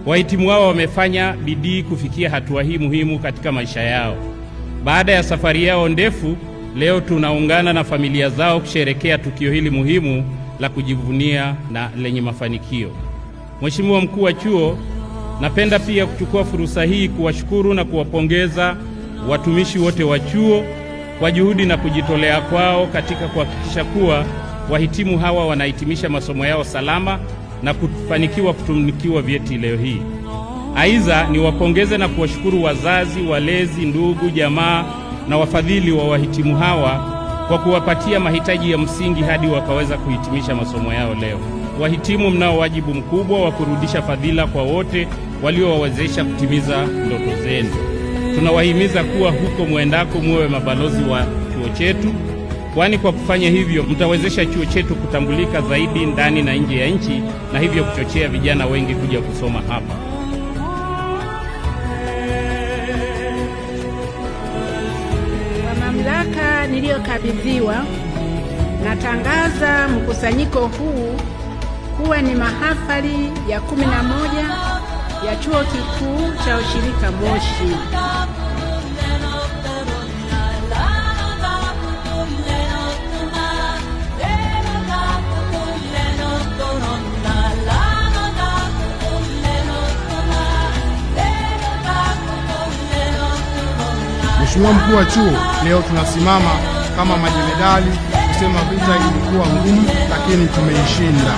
Wahitimu hao wamefanya bidii kufikia hatua hii muhimu katika maisha yao. Baada ya safari yao ndefu, leo tunaungana na familia zao kusherehekea tukio hili muhimu la kujivunia na lenye mafanikio. Mheshimiwa Mkuu wa Chuo, napenda pia kuchukua fursa hii kuwashukuru na kuwapongeza watumishi wote wa chuo kwa juhudi na kujitolea kwao katika kuhakikisha kuwa wahitimu hawa wanahitimisha masomo yao salama na kufanikiwa kutunukiwa vyeti leo hii. Aidha, niwapongeze na kuwashukuru wazazi, walezi, ndugu, jamaa na wafadhili wa wahitimu hawa kwa kuwapatia mahitaji ya msingi hadi wakaweza kuhitimisha masomo yao leo. Wahitimu, mnao wajibu mkubwa wa kurudisha fadhila kwa wote waliowawezesha kutimiza ndoto zenu. Tunawahimiza kuwa huko mwendako muwe mabalozi wa chuo chetu, kwani kwa kufanya hivyo mtawezesha chuo chetu kutambulika zaidi ndani na nje ya nchi na hivyo kuchochea vijana wengi kuja kusoma hapa. Kwa mamlaka niliyokabidhiwa, natangaza mkusanyiko huu kuwa ni mahafali ya 11 ya Chuo Kikuu cha Ushirika Moshi. Mheshimiwa Mkuu wa Chuo, leo tunasimama kama majemedali kusema vita ilikuwa ngumu, lakini tumeishinda.